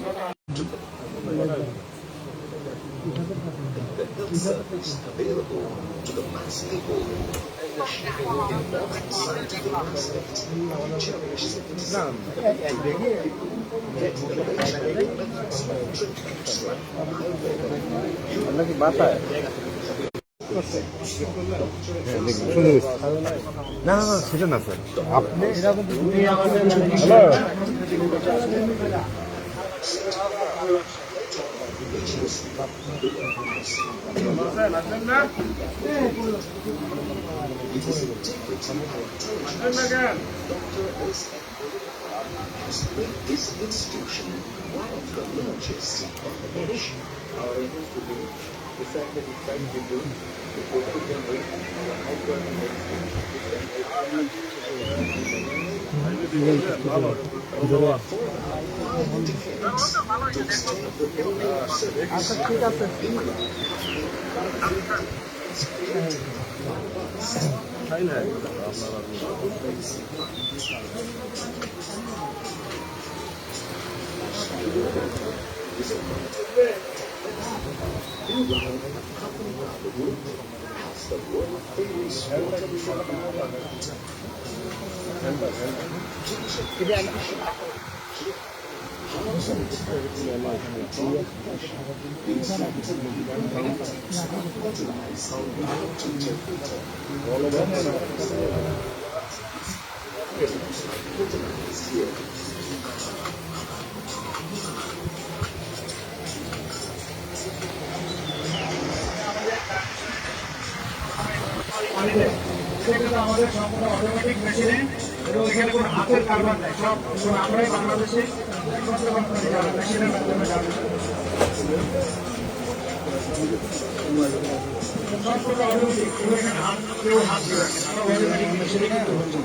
The service available to the mass people in more scientific aspect, cherished citizen get the latest methods of treatments like না না না সেটা না sir আপনি this institution one of the largest of the nation. আমাদের সম্পূর্ণ automatic মেশিনে এবং এখানে কোনো হাতের কারবার নাই, সব আমরাই বাংলাদেশে একমাত্র কোম্পানি যারা মেশিনের মাধ্যমে কাজ করে। সম্পূর্ণ অটোমেটিক, কোনো এখানে কেউ হাত দিয়ে রাখে না, অটোমেটিক মেশিনে কিন্তু হচ্ছে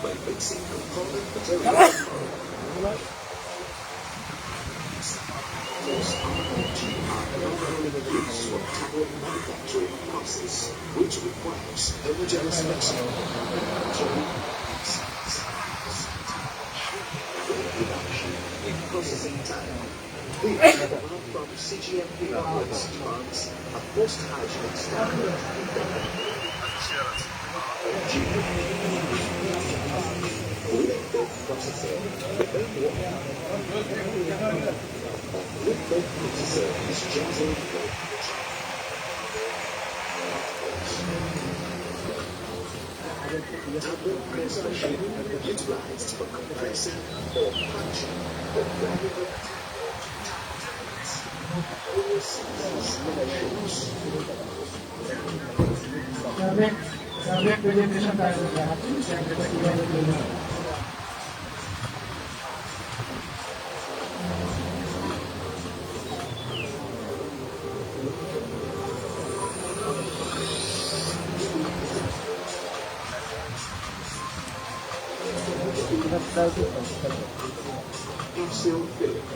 by mixing component material. Tablet manufacturing process, which requires homogeneous mixing. Reduction in processing time. These from CGMP upwards plants a post-hygienic standard. With milk processor, the milk water. With milk processor is gentle milk. Tablet press machine utilized for compressing or punching the granular presentation capsule filling.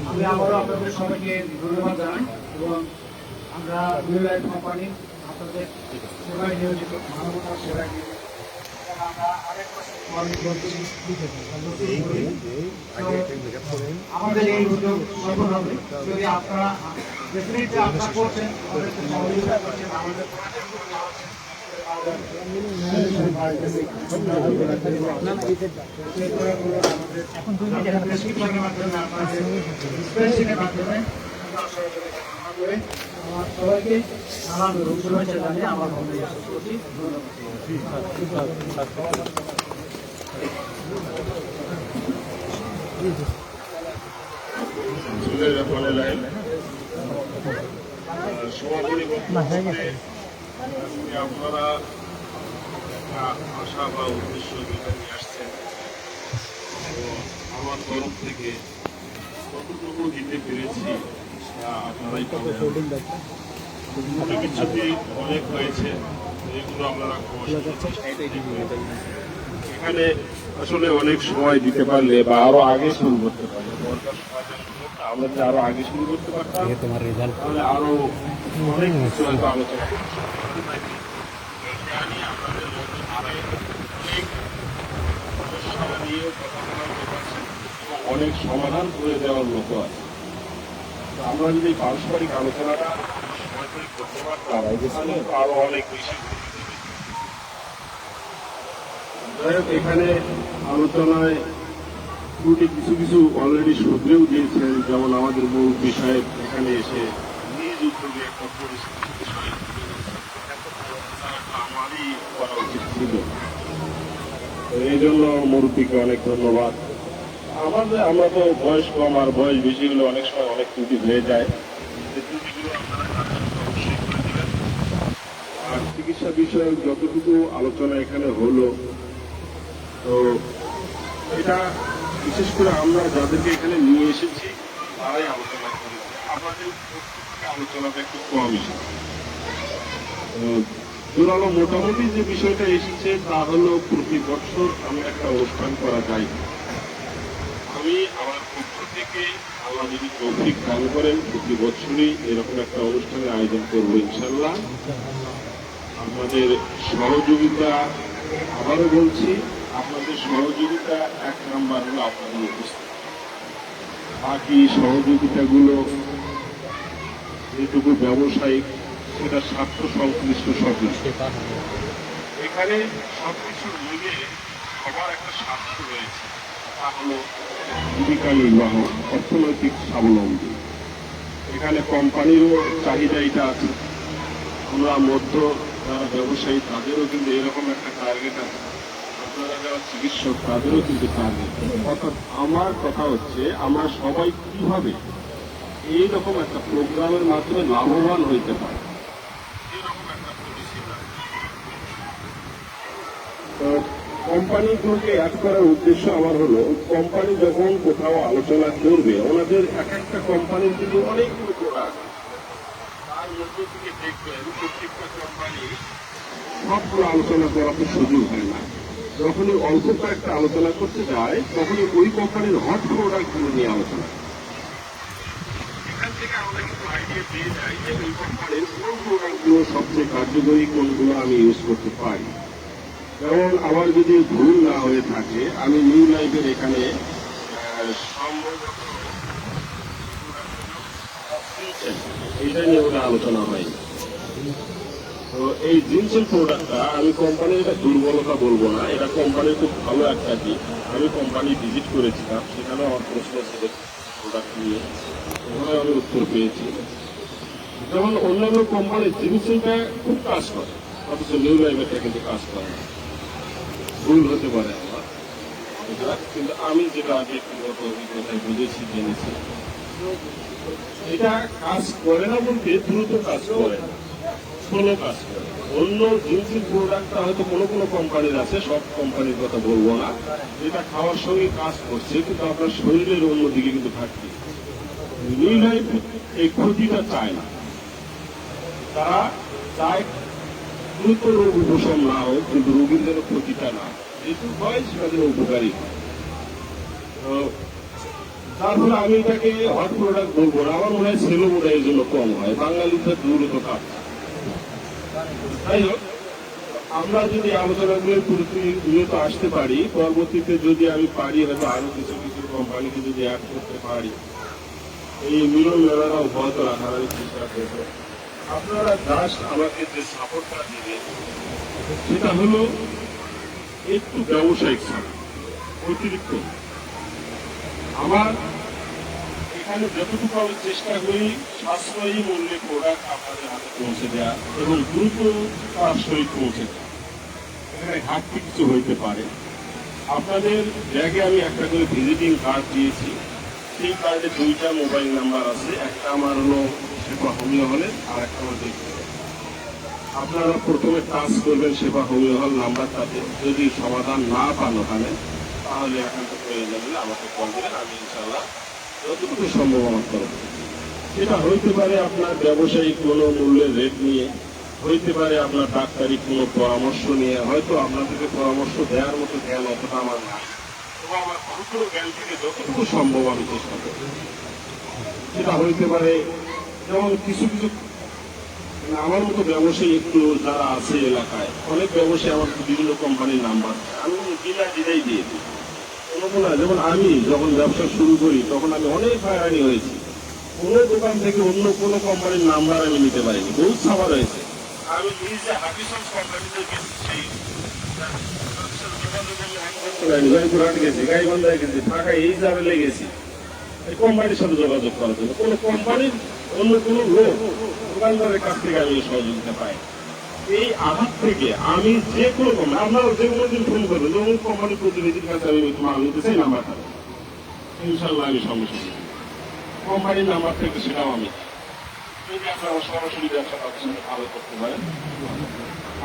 আমি আবারও আপনাদের সবাইকে ধন্যবাদ জানাই এবং আমরা new life company আপনাদের সেবায় নিয়োজিত মানবতার সেবায় নিয়োজিত আমরা আরেক আমাদের এই উদ্যোগ সফল হবে যদি আপনারা ডেফিনেটলি আপনারা করছেন আমাদেরকে সহযোগিতা করছেন আমাদের এখন প্রেসক্রিপশনের মাধ্যমে আপনাদের স্প্রেডশিটের মাধ্যমে আমার সবাইকে নানান শুভেচ্ছা জানিয়ে আমার আপনারা আশা বা উদ্দেশ্য যেটা নিয়ে আসছেন আমার তরফ থেকে কতটুকু দিতে পেরেছি আপনারাই অনেক কিছুতে অনেক হয়েছে এগুলো আপনারা এখানে আসলে অনেক সময় দিতে পারলে বা আরো আগে শুরু করতে পারলে আমরা যদি আরো আগে শুরু করতে পারতাম তাহলে আরো অনেক কিছু হয়তো আলোচনা অনেক সমাধান করে দেওয়ার মতো আছে আমরা যদি পারস্পরিক আলোচনাটা করতে পারতাম তাহলে আরো অনেক বেশি। এখানে আলোচনায় ত্রুটি কিছু কিছু অলরেডি শুধরেও দিয়েছেন, যেমন আমাদের মূল বিষয় এখানে এসে নিজ উদ্যোগে একটা পরিস্থিতি বিষয় আমারই করা উচিত ছিল। এই জন্য মুরব্বীকে অনেক ধন্যবাদ। আমরা তো বয়স কম, আর বয়স বেশি হলে অনেক সময় অনেক ত্রুটি হয়ে যায়। আর চিকিৎসা বিষয়ক যতটুকু আলোচনা এখানে হলো, তো এটা বিশেষ করে আমরা যাদেরকে এখানে নিয়ে এসেছি তারাই আলোচনা করেছি। আমাদের আলোচনাটা একটু কম এসেছে। জোরালো মোটামুটি যে বিষয়টা এসেছে তা হলো প্রতি বছর আমরা একটা অনুষ্ঠান করা যায়। আমি আমার পক্ষ থেকে আল্লাহ যদি তৌফিক দান করেন প্রতি বছরই এরকম একটা অনুষ্ঠানের আয়োজন করবো ইনশাল্লাহ। আপনাদের সহযোগিতা, আবারও বলছি, আপনাদের সহযোগিতা এক নাম্বার হলো আপনাদের উপস্থিতি। বাকি সহযোগিতাগুলো যেটুকু ব্যবসায়িক সেটা স্বার্থ সংশ্লিষ্ট সবকিছু। এখানে সবকিছু মিলে সবার একটা স্বার্থ রয়েছে, তা হলো জীবিকা নির্বাহ, অর্থনৈতিক স্বাবলম্বী। এখানে কোম্পানিরও চাহিদা এটা আছে। আমরা মধ্য যারা ব্যবসায়ী তাদেরও কিন্তু এরকম একটা টার্গেট আছে। আপনারা যারা চিকিৎসক তাদেরও কিন্তু টার্গেট। অর্থাৎ আমার কথা হচ্ছে আমরা সবাই কিভাবে এইরকম একটা প্রোগ্রামের মাধ্যমে লাভবান হইতে পারে, এরকম একটা পলিসি। তো কোম্পানিগুলোকে অ্যাড করার উদ্দেশ্য আমার হলো, কোম্পানি যখন কোথাও আলোচনা করবে, ওনাদের এক একটা কোম্পানির কিন্তু অনেকগুলো প্রোডাক্ট, তার মধ্যে থেকে দেখবেন প্রত্যেকটা কোম্পানি সবগুলো আলোচনা করার তো সুযোগ হয় না। যখনই অল্প কয়েকটা আলোচনা করতে যায় তখনই ওই কোম্পানির হট প্রোডাক্টগুলো নিয়ে আলোচনা। এখান থেকে আমরা কিন্তু আইডিয়া পেয়ে যাই যে এই কোম্পানির কোন প্রোডাক্টগুলো সবচেয়ে কার্যকরী, কোনগুলো আমি ইউজ করতে পারি। যেমন আমার যদি ভুল না হয়ে থাকে, আমি নিউ লাইফের এখানে সম্ভবত এটা নিয়ে ওটা আলোচনা হয়। তো এই জিন্সের প্রোডাক্টটা আমি কোম্পানির এটা দুর্বলতা বলবো না, এটা কোম্পানির খুব ভালো একটা দিক। আমি কোম্পানি ভিজিট করেছিলাম, সেখানে আমার প্রশ্ন ছিল প্রোডাক্ট নিয়ে, ওখানে আমি উত্তর পেয়েছি। যেমন অন্যান্য কোম্পানির জিন্সটা খুব কাজ করে, অথচ নিউ লাইফেরটা কিন্তু কাজ করে না। ভুল হতে পারে আমার এটা, কিন্তু আমি যেটা ব্যক্তিগত অভিজ্ঞতায় বুঝেছি, জেনেছি, এটা কাজ করে না বলতে দ্রুত কাজ করে না, স্লো কাজ করে। অন্য জিন্সের প্রোডাক্টটা হয়তো কোনো কোনো কোম্পানির আছে, সব কোম্পানির কথা বলবো না, যেটা খাওয়ার সঙ্গে কাজ করছে কিন্তু আপনার শরীরের অন্যদিকে কিন্তু ঘাটতি। নিউ লাইফ এই ক্ষতিটা চায় না, তারা চায় দ্রুত রোগ উপশম না হোক, কিন্তু রোগীর যেন ক্ষতিটা না যেহেতু হয় সেটা যেন উপকারী হয়। তো তার ফলে আমি এটাকে হট প্রোডাক্ট বলবো না, আমার মনে হয় সেলো বোধ এর জন্য কম হয়, বাঙালিদের দ্রুত কাজ। যাই হোক, আমরা যদি আলোচনাগুলোর পুরোপুরি আসতে পারি, পরবর্তীতে যদি আমি পারি হয়তো আরো কিছু কিছু কোম্পানিকে যদি অ্যাড করতে পারি, এই মিলন মেলাটা অব্যাহত রাখার আমি চেষ্টা করবো। আপনারা জাস্ট আমাকে যে সাপোর্টটা দিবেন সেটা হলো একটু ব্যবসায়িক সাপোর্ট, অতিরিক্ত। আমার এখানে যতটুকু আমি চেষ্টা করি সাশ্রয়ী মূল্যে প্রোডাক্ট আপনাদের হাতে পৌঁছে দেওয়া এবং দ্রুত তার সহিত পৌঁছে দেওয়া। এখানে ঘাটতি কিছু হইতে পারে। আপনাদের ব্যাগে আমি একটা করে ভিজিটিং কার্ড দিয়েছি, সেই কার্ডে 2টা মোবাইল নাম্বার আছে, একটা আমার হলো সেবা হোমিও হলের, আর একটা আমার ব্যক্তিগত। আপনারা প্রথমে টাচ করবেন সেবা হোমিও হল নাম্বারটাতে, যদি সমাধান না পান ওখানে, তাহলে একান্ত প্রয়োজন হলে আমাকে কল দেবেন, আমি ইনশাল্লাহ যতটুকু সম্ভব আমার তরফ থেকে। সেটা হইতে পারে আপনার ব্যবসায়িক কোনো মূল্যের রেট নিয়ে, হইতে পারে আপনার ডাক্তারি কোনো পরামর্শ নিয়ে, হয়তো আপনাদেরকে পরামর্শ দেওয়ার মতো জ্ঞান অতটা আমার নাই, তবে আমার ক্ষুদ্র জ্ঞান থেকে যতটুকু সম্ভব আমি চেষ্টা করি। সেটা হইতে পারে যেমন কিছু কিছু আমার মতো ব্যবসায়ী একটু যারা আছে এলাকায়, অনেক ব্যবসায়ী আমার বিভিন্ন কোম্পানির নাম্বার, আমি বিনা দিদাই দিয়ে দিই। কোনো যেমন আমি যখন ব্যবসা শুরু করি তখন আমি অনেক হয়রানি হয়েছি, কোনো দোকান থেকে অন্য কোনো কোম্পানির নাম্বার আমি নিতে পারিনি, বহুত সাবার হয়েছে। আমি নিজে হাফিসন্স কোম্পানিতে গেছি, জয়পুরহাট গেছি, গাইবান্ধায় গেছি, ঢাকায় এই জায়গায় গেছি এই কোম্পানির সাথে যোগাযোগ করার জন্য। কোনো কোম্পানির অন্য কোনো লোক দোকানদারের কাছ থেকে আমি সহযোগিতা পাই। এই আঘাত থেকে আমি যে কোনো কোম্পানি, আপনারা যে কোনো দিন ফোন করবেন, যেমন কোম্পানির প্রতিনিধির কাছে আমি মাল নিতে চাই, নাম্বারটা ইনশাল্লাহ আমি সঙ্গে সঙ্গে কোম্পানির নাম্বার থেকে সেটাও আমি, যদি আপনারা সরাসরি ব্যবসা তাদের সঙ্গে ভালো করতে পারেন।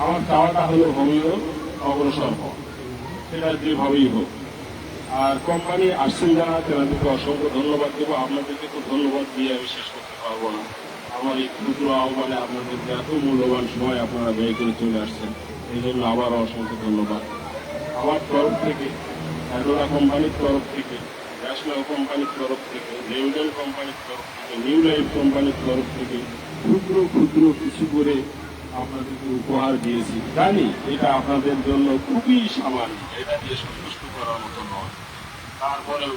আমার চাওয়াটা হলো হোমিও অগ্রসর হওয়া, সেটা যেভাবেই হোক। আর কোম্পানি আসছেন যারা, তাদেরকে অসংখ্য ধন্যবাদ দেবো। আপনাদেরকে তো ধন্যবাদ দিয়ে আমি শেষ করতে পারবো না। আমার এই ক্ষুদ্র আহ্বানে আপনাদেরকে এত মূল্যবান সময় আপনারা ব্যয় করে চলে আসছেন, এই জন্য আবারও অসংখ্য ধন্যবাদ। আমার তরফ থেকে, অ্যাডোরা কোম্পানির তরফ থেকে, ন্যাশনাল কোম্পানির তরফ থেকে, লেউডেল কোম্পানির তরফ থেকে, নিউ লাইফ কোম্পানির তরফ থেকে ক্ষুদ্র ক্ষুদ্র কিছু করে আপনাদেরকে উপহার দিয়েছি। জানি এটা আপনাদের জন্য খুবই সামান্য, এটা দিয়ে সন্তুষ্ট করার মতো নয়, তারপরে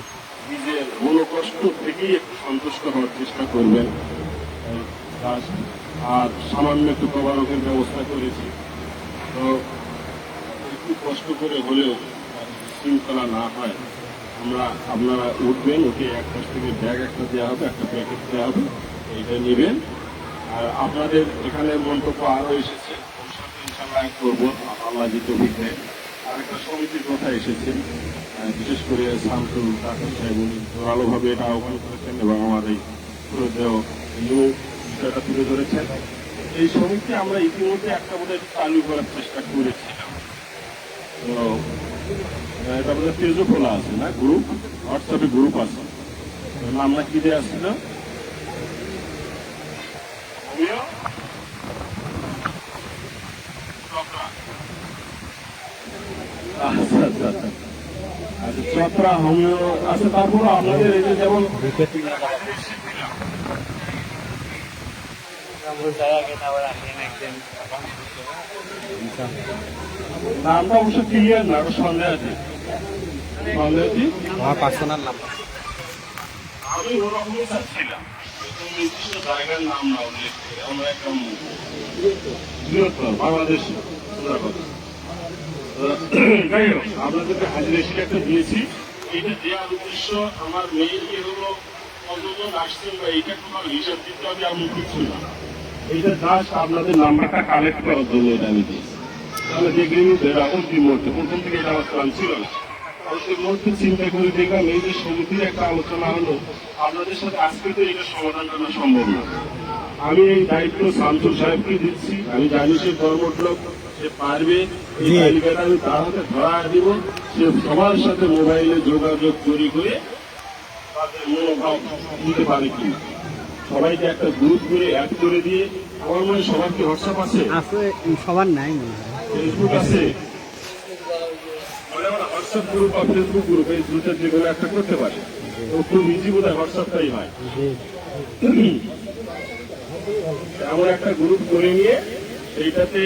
নিজের মনোকষ্ট থেকেই একটু সন্তুষ্ট হওয়ার চেষ্টা করবেন। আর সামান্য একটু তদারকের ব্যবস্থা করেছি, তো একটু কষ্ট করে হলেও শৃঙ্খলা না হয়, আপনারা উঠবেন, উঠে এক পাশ থেকে ব্যাগ একটা দেওয়া হবে, একটা প্যাকেট দেওয়া হবে, এইটা নেবেন। আর আপনাদের এখানে মন্তব্য আরও এসেছে, ওর সাথে ইনশাল্লাহ করবো আল্লাহ যদি অভিজ্ঞ। আরেকটা সমিতির কথা এসেছে, বিশেষ করে শামসুল কাকার সাহেব, উনি জোরালোভাবে এটা আহ্বান করেছেন এবং আমার এই তুলে দেওয়া বিষয়টা তুলে ধরেছেন। এই সমিতি আমরা ইতিমধ্যে একটা বোধহয় চালু করার চেষ্টা করেছিলাম। তো এটা বোধহয় পেজও খোলা আছে না, গ্রুপ, হোয়াটসঅ্যাপে গ্রুপ আছে, নামটা কি দেওয়া ছিল, আচ্ছা আচ্ছা আচ্ছা আচ্ছা, চত্রা হোমিও আছে। তারপরে আপনাদের এই যে যেমন নামটা অবশ্য ক্লিয়ার না, ওটা সন্দেহ আছে। সন্দেহ আছে? আমার পার্সোনাল নাম্বার। আমি ওরকমই চাচ্ছিলাম, এরকম নির্দিষ্ট জায়গার নাম না উল্লেখ করে আমরা একটা বৃহত্তর বাংলাদেশ যাই হোক, আপনাদেরকে হাজির এসে একটা দিয়েছি। এটা দেওয়ার উদ্দেশ্য আমার মেয়েকে হলো কতজন আসছেন বা এইটা কোনো হিসাব দিতে হবে এমন কিছু না। এইটা জাস্ট আপনাদের নাম্বারটা কালেক্ট করার জন্য এটা আমি দিয়েছি। তাহলে দেখলে অন্তিম মুহূর্তে প্রথম থেকে এটা আমার প্ল্যান ছিল না। সেই মুহূর্তে চিন্তা করে দেখলাম এই যে সমিতির একটা আলোচনা হলো, আপনাদের সাথে আজকে তো এটা সমাধান করা সম্ভব না। আমি এই দায়িত্ব শামসুল সাহেবকে দিচ্ছি। আমি জানি সে কর্মঠলোক, সে পারবে। এই তালিকাটা আমি তার হাতে ধরা দিব। সে সবার সাথে মোবাইলে যোগাযোগ তৈরি করে তাদের মনোভাব দিতে পারে কি সবাইকে একটা গ্রুপ করে অ্যাড করে দিয়ে। আমার মনে হয় সবার কি হোয়াটসঅ্যাপ আছে? সবার নাই মনে হয়। ফেসবুক আছে? হোয়াটসঅ্যাপ গ্রুপ বা ফেসবুক গ্রুপ এই দুটার যে কোনো একটা করতে পারে। তো খুব ইজি বোধ হয় হোয়াটসঅ্যাপটাই হয়। এমন একটা গ্রুপ করে নিয়ে এইটাতে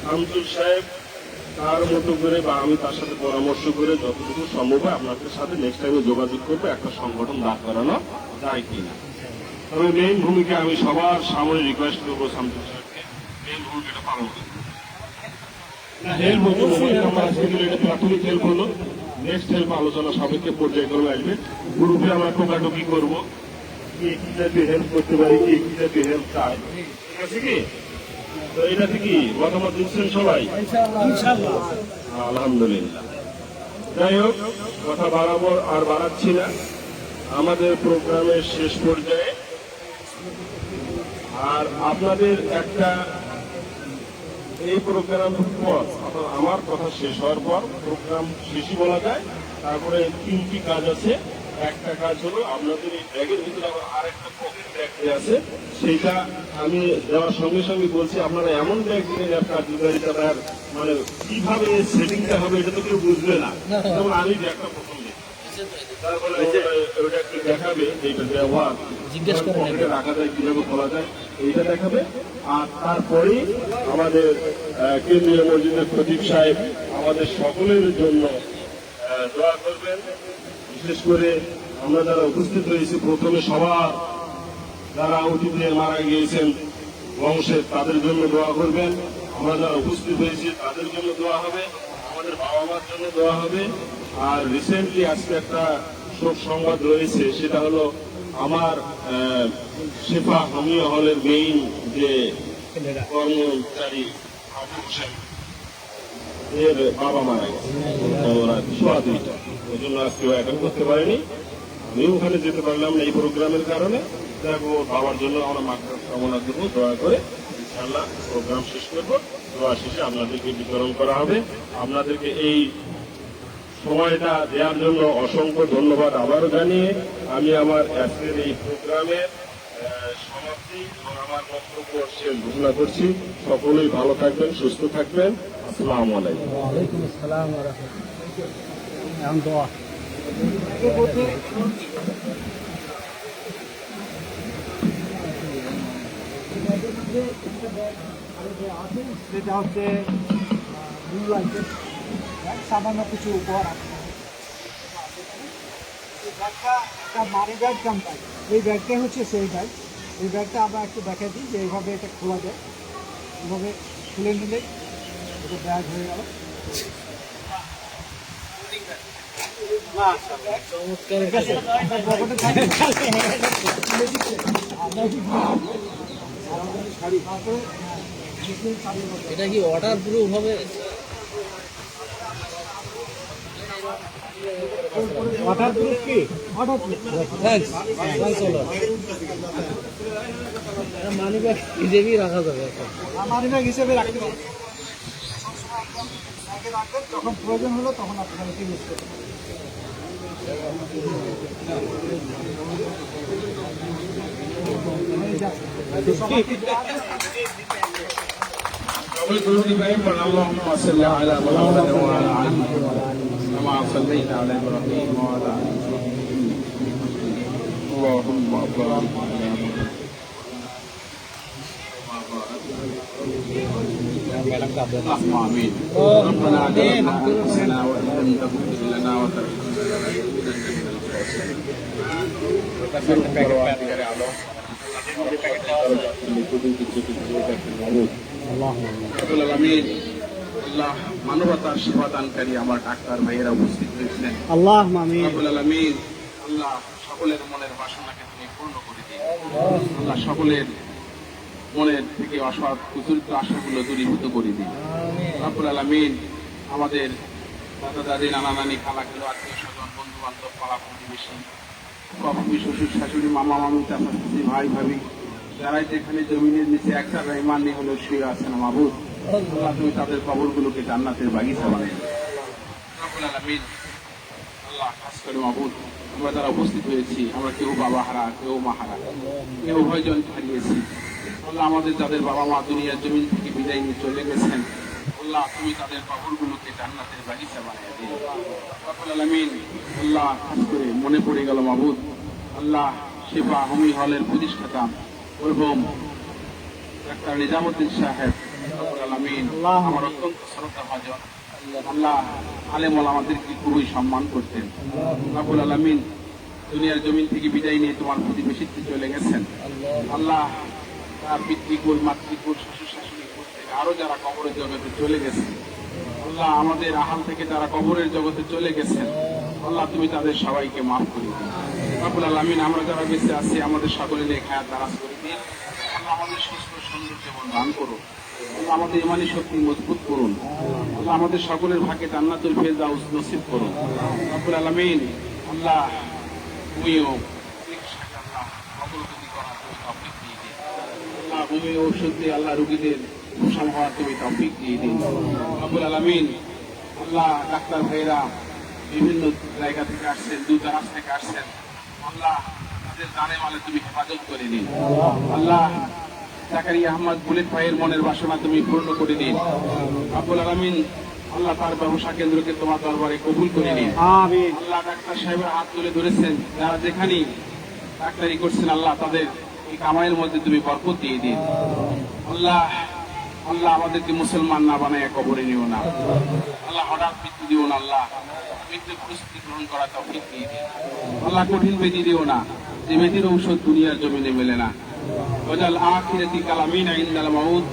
শামসুল সাহেব তার মতো করে বা আমি তার সাথে পরামর্শ করে যতটুকু সম্ভব হয় আপনাদের সাথে নেক্সট টাইমে যোগাযোগ করবো, একটা সংগঠন দাঁড় করানো যায় কিনা। তবে মেইন ভূমিকা আমি সবার সামনে রিকোয়েস্ট করবো শামসুল সাহেবকে মেইন ভূমিকাটা পালন করতে। হেল্প হতো আমার আজকে এটা প্রাথমিক হেল্প হলো। নেক্সট হেল্প আলোচনা সাপেক্ষে পর্যায়ক্রমে আসবে। গ্রুপে আমরা টোকাটুকি করবো, কে কি জাতীয় হেল্প করতে পারি, কে কি জাতীয় হেল্প চায়। ঠিক আছে কি? তো এটাতে কি মতামত দিচ্ছেন সবাই? আলহামদুলিল্লাহ। যাই হোক, কথা বাড়াবো আর বাড়াচ্ছি না। আমাদের প্রোগ্রামের শেষ পর্যায়ে আর আপনাদের একটা এই প্রোগ্রাম পর আমার কথা শেষ হওয়ার পর প্রোগ্রাম শেষই বলা যায়। তারপরে 3টি কাজ আছে। একটা কাজ হলো আপনাদের এই ব্যাগের ভিতরে আবার আরেকটা পকেট ব্যাগ আছে, সেইটা আমি দেওয়ার সঙ্গে সঙ্গে বলছি আপনারা এমন ব্যাগ দিলেন যার কার্যকারিতা তার মানে কিভাবে সেটিংটা হবে এটা তো কেউ বুঝবে না। যেমন আমি ব্যাগটা প্রথম দিই, তারপরে ওটা একটু দেখাবে এইটা ব্যবহার পকেটে রাখা যায় কিভাবে খোলা যায় এইটা দেখাবে। আর তারপরে আমাদের কেন্দ্রীয় মসজিদের খতিব সাহেব আমাদের সকলের জন্য দোয়া করবেন। বিশেষ করে আমরা যারা উপস্থিত হয়েছি প্রথমে সবার যারা অতিথি মারা গিয়েছেন বংশের তাদের জন্য দোয়া করবেন। আমরা যারা উপস্থিত হয়েছি তাদের জন্য দোয়া হবে, আমাদের বাবা মার জন্য দোয়া হবে। আর রিসেন্টলি আজকে একটা শোক সংবাদ রয়েছে, সেটা হলো আমার শেফা হামিয়া হলের মেইন যে কর্মচারী আবু হোসেন এর বাবা মারা গেছে ওরা 2:15। ওই জন্য আজকে অ্যাটেন্ড করতে পারেনি। আমি ওখানে যেতে পারলাম না এই প্রোগ্রামের কারণে। দেখো বাবার জন্য আমরা মাত্রার কামনা করবো, দোয়া করে ইনশাআল্লাহ প্রোগ্রাম শেষ করবো। দোয়া শেষে আপনাদেরকে বিতরণ করা হবে। আপনাদেরকে এই সময়টা দেওয়ার জন্য অসংখ্য ধন্যবাদ আবারও জানিয়ে আমি আমার আজকের এই প্রোগ্রামের সমাপ্তি এবং আমার বক্তব্য শেষ ঘোষণা করছি। সকলেই ভালো থাকবেন, সুস্থ থাকবেন। আসসালামু আলাইকুম। ওয়ালাইকুম আসসালাম ওয়া রাহমাতুল্লাহ। এখন দোয়া সেটা হচ্ছে সামান্য কিছু উপহার আছে। এই ব্যাগটা একটা মানি ব্যাগ কোম্পানি, এই ব্যাগটাই হচ্ছে সেই ব্যাগ। এই ব্যাগটা আমরা একটু দেখাই দিই যে এইভাবে এটা খোলা যায়। এইভাবে খুলে নিলেই এটা ব্যাগ হয়ে গেল। ঠিক আছে, আপনার পকেটে থাকবে। এটা কি ওয়াটার প্রুফ হবে? ওয়াটার প্রুফ কি? Water proof. মানি ব্যাগ হিসেবেই রাখা যাবে এখন। মানি ব্যাগ হিসেবে রাখতে হবে। যখন প্রয়োজন হলো তখন আপনারা কি ইউজ করবেন। اللهم صل على محمد وعلى ال محمد كما صليت على ابراهيم وعلى ال ابراهيم اللهم بارك على محمد اللهم آمين ربنا ظلمنا أنفسنا وإن لم تغفر لنا وترحمنا لنكونن من الخاسرين রব্বুল আলামিন আল্লাহ মানবতার সেবা দানকারী আমার ডাক্তার ভাইয়েরা উপস্থিত হয়েছিলেন আল্লাহ আমিন রব্বুল আলামিন আল্লাহ সকলের মনের বাসনাকে তুমি পূর্ণ করে দিন আল্লাহ সকলের মনের থেকে অসৎ কুচরিত আশাগুলো দূরীভূত করে দিন রব্বুল আলামিন আমাদের দাদা দাদি নানা নানি খালা খেলো আত্মীয় স্বজন বন্ধু বান্ধব পাড়া প্রতিবেশী কবি শ্বশুর শাশুড়ি মামা মামি চাচা চাচি ভাই ভাবি যারা যেখানে জমিনের নিচে একটা ইমান নিয়ে হলেও শুয়ে আছেন মাহবুব আল্লাহ তুমি তাদের কবরগুলোকে জান্নাতের বাগিচা বানাই রব্বুল আলামিন আল্লাহ খাস করে মাহবুব আমরা যারা উপস্থিত হয়েছি আমরা কেউ বাবা হারা কেউ মা হারা কেউ উভয়জন হারিয়েছি আল্লাহ আমাদের যাদের বাবা মা দুনিয়ার জমিন থেকে বিদায় নিয়ে চলে গেছেন আল্লাহ তুমি তাদের কবরগুলোকে জান্নাতের বাগিচা বানিয়ে দিন রব্বুল আলামিন আল্লাহ খাস করে মনে পড়ে গেল মাহবুব আল্লাহ শিফা হোমি হলের প্রতিষ্ঠাতা মরহুম ডাক্তার নিজামুদ্দিন সাহেব রব্বুল আলামিন আমার অত্যন্ত শ্রদ্ধাভাজন আল্লাহ আলেম ওলামাদেরকে খুবই সম্মান করতেন রব্বুল আলামিন দুনিয়ার জমিন থেকে বিদায় নিয়ে তোমার প্রতিবেশিত্বে চলে গেছেন আল্লাহ তার পিতৃকুল মাতৃকুল শ্বশুর শাশুড়ি কুল থেকে আরো যারা কবরের জগতে চলে গেছেন আল্লাহ আমাদের আহাল থেকে যারা কবরের জগতে চলে গেছেন আল্লাহ তুমি তাদের সবাইকে মাফ করে দিন রব্বুল আলামিন আমরা যারা বেঁচে আছি আমাদের সকলে নিয়ে খায়াত দারাজ করে দিন আল্লাহ আমাদের সুস্থ সুন্দর জীবন দান করো আল্লাহ আমাদের ইমানি শক্তি মজবুত করুন আল্লাহ আমাদের সকলের ভাগে জান্নাতুল ফেরদাউস নসিব করুন রব্বুল আলামিন আল্লাহ তুমিও আল্লাহ ভূমি ঔষধ দিয়ে আল্লাহ রোগীদের প্রশান হওয়ার তুমি তৌফিক দিয়ে দিন রব্বুল আলামিন আল্লাহ ডাক্তার ভাইরা বিভিন্ন জায়গা থেকে আসছেন দূর দারাজ থেকে আসছেন আল্লাহ তাদের জানে মালে তুমি হেফাজত করে দিন আল্লাহ জাকারিয়া আহমদ বুলেট ভাইয়ের মনের বাসনা তুমি পূর্ণ করে দিন রব্বুল আলামিন আল্লাহ তার ব্যবসা কেন্দ্রকে তোমার দরবারে কবুল করে নিন আমিন আল্লাহ ডাক্তার সাহেবের হাত তুলে ধরেছেন যারা যেখানেই ডাক্তারি করছেন আল্লাহ তাদের এই কামাইয়ের মধ্যে তুমি বরকত দিয়ে দিন আল্লাহ আল্লাহ আমাদেরকে মুসলমান না বানায় কবরে নিও না আল্লাহ হঠাৎ মৃত্যু দিও না আল্লাহ মৃত্যুর প্রস্তুতি গ্রহণ করা তৌফিক দিয়ে দিন আল্লাহ কঠিন বেদি দিও না যে বেদির ঔষধ দুনিয়ার জমিনে মেলে না ওয়াজাল আখিরাতি কালামিনা ইনদাল মাউত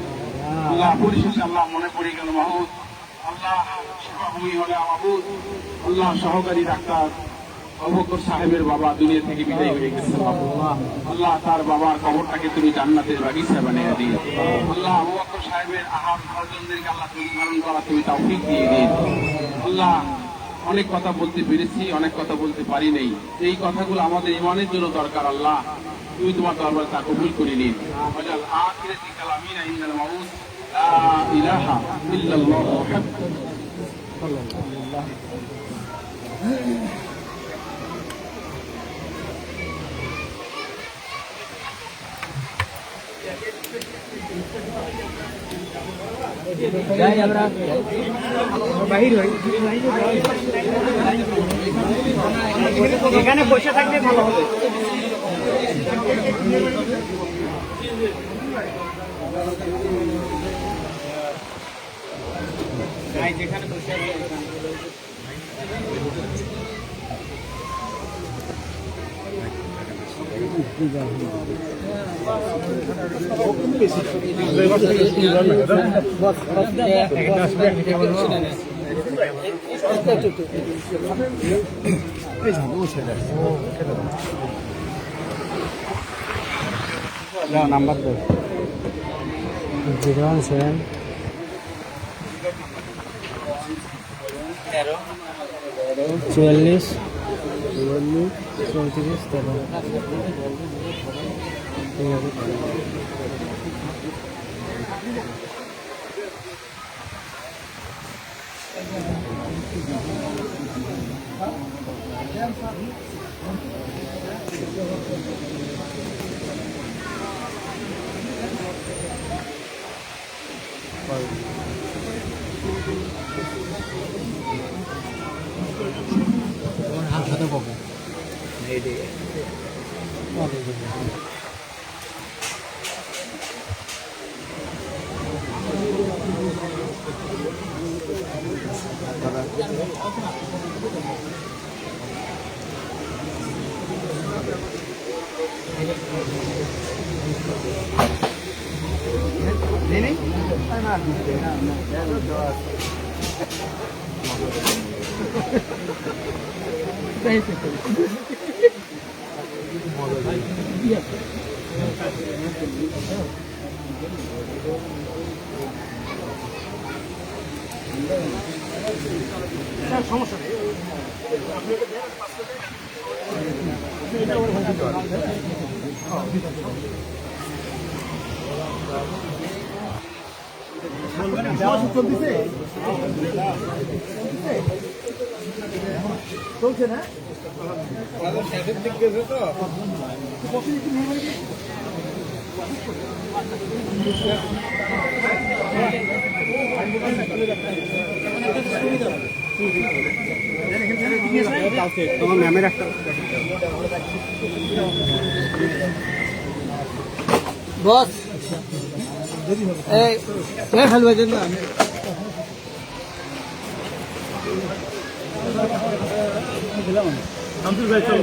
আল্লাহ পরিশেষে আল্লাহ মনে পড়ে গেল মাউত আল্লাহ সেবাভূমি হলে মাহবুব আল্লাহ সহকারী ডাক্তার আবু বকর সাহেবের বাবা দুনিয়া থেকে বিদায় হয়ে গেছে আল্লাহ তার বাবার কবরটাকে তুমি জান্নাতের বাগিচা বানিয়ে দিন আল্লাহ আবু বকর সাহেবের আহার ভাজনদেরকে আল্লাহ তুমি ধারণ করা তুমি তৌফিক দিয়ে দিন আল্লাহ অনেক কথা বলতে পেরেছি অনেক কথা বলতে পারি নাই এই কথাগুলো আমাদের ইমানের জন্য দরকার আল্লাহ তুমি তোমার দরবারে তা কবুল করে নিন ওয়াজাল আখিরাতি কালামিনা ইনদাল মাউত লা ইলাহা ইল্লাল্লাহ যাই আমরা বাহির হই এখানে বসে থাকলে ভালো হবে যেখানে বসে নাম্বার 017 44 34 হাত হাতে পাবো এই সমস্যা নেই। চলছে না তোমার ম্যামের একটা বস এই ফেলবে না শামসুল ভাই চল